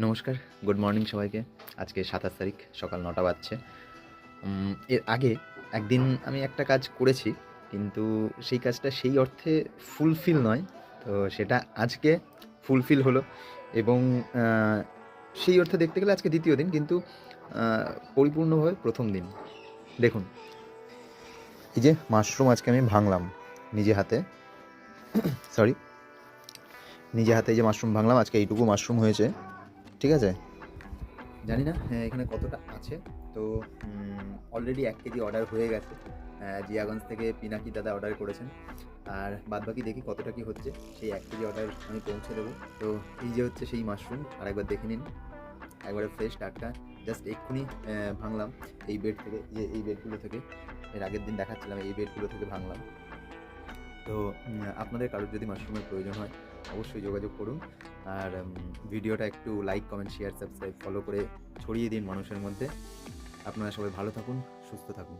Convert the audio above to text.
নমস্কার, good morning সবাইকে। আজকে ২৭ তারিখ সকাল ৯টা বাজছে। এর আগে একদিন আমি একটা কাজ করেছি, কিন্তু সেই কাজটা সেই অর্থে ফুলফিল নয়। তো সেটা আজকে ফুলফিল হলো এবং আ সেই অর্থে দেখতে গেলে আজকে ২য় দিন, কিন্তু আ পরিপূর্ণভাবে ১ম দিন। দেখুন, এই যে মাশরুম আজকে আমি ভাঙলাম নিজে হাতে। সরি, নিজে হাতে এই যে মাশরুম ভাঙলাম, আজকে এইটুকু মাশরুম হয়েছে। ঠিক আছে? জানি না এখানে কতটা আছে। তো অলরেডি ১ কেজি অর্ডার হয়ে গেছে। জিয়াগঞ্জ থেকে পিনাকি দাদা অর্ডার করেছেন। আর বাদবাকি দেখি কতটা কি হচ্ছে। সেই ১ কেজি অর্ডার আমি পৌঁছে দেবো। তো এই যে হচ্ছে সেই মাশরুম, আরেকবার দেখে নিন। একবারে ফ্রেশ টাটকা। জাস্ট এক্ষুনি ভাঙলাম এই বেড থেকে, এই বেডগুলো থেকে। এর আগের দিন দেখাচ্ছিলাম, এই বেডগুলো থেকে ভাঙলাম। তো আপনাদের কারোর যদি মাশরুমের প্রয়োজন হয় অবশ্যই যোগাযোগ করুন। আর ভিডিওটা একটু like, comment, share, subscribe, follow করে ছড়িয়ে দিন মানুষের মধ্যে। আপনারা সবাই ভালো থাকুন, সুস্থ থাকুন।